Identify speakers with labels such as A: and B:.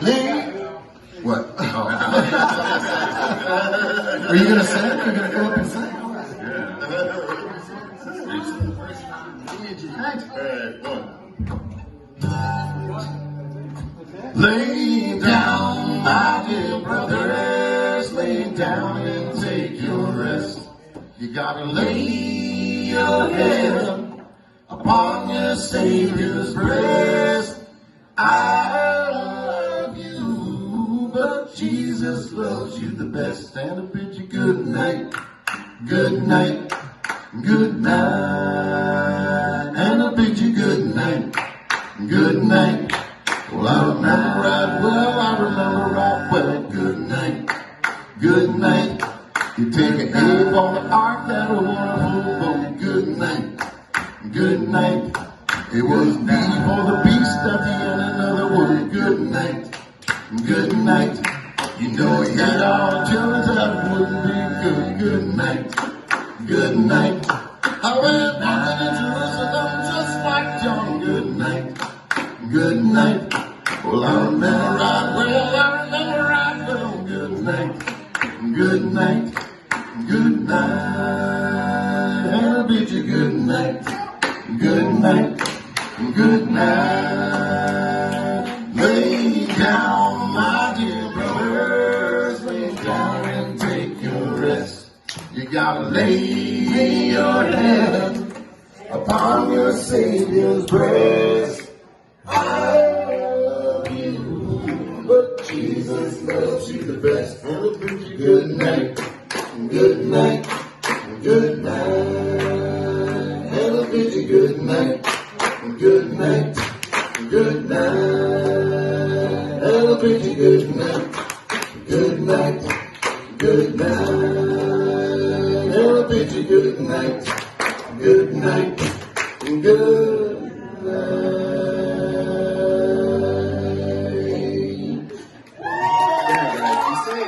A: Lay. What? Oh. Are you going to sing? Are you going to go up and sing? Lay down, my dear brothers, lay down and take your rest. You gotta lay your head upon your Savior's breast. I love you, but Jesus loves you the best. And I bid you good night, good night, good night. And I bid you good night, good night. Well, I remember right well, good night, good night. You take a hit on the ark, that wonderful boat, good night, good night. It was me for the beast at the end, another word, good night, good night. You know he had all children that wouldn't be good night, good night. I went walking in Jerusalem just like John, good night, good night. Well, I remember right well, good night, good night, good night. And I'll bid you good night, good night, good night. Lay down, my dear brothers, lay down and take your rest. You gotta lay your head upon your Savior's breast. But Jesus loves you the best. And I'll bid you good night, good night, good night. And I'll bid you good night, good night, good night. And I'll bid you good night, good night, good night. And I'll bid you good night, good night, good night.
B: You say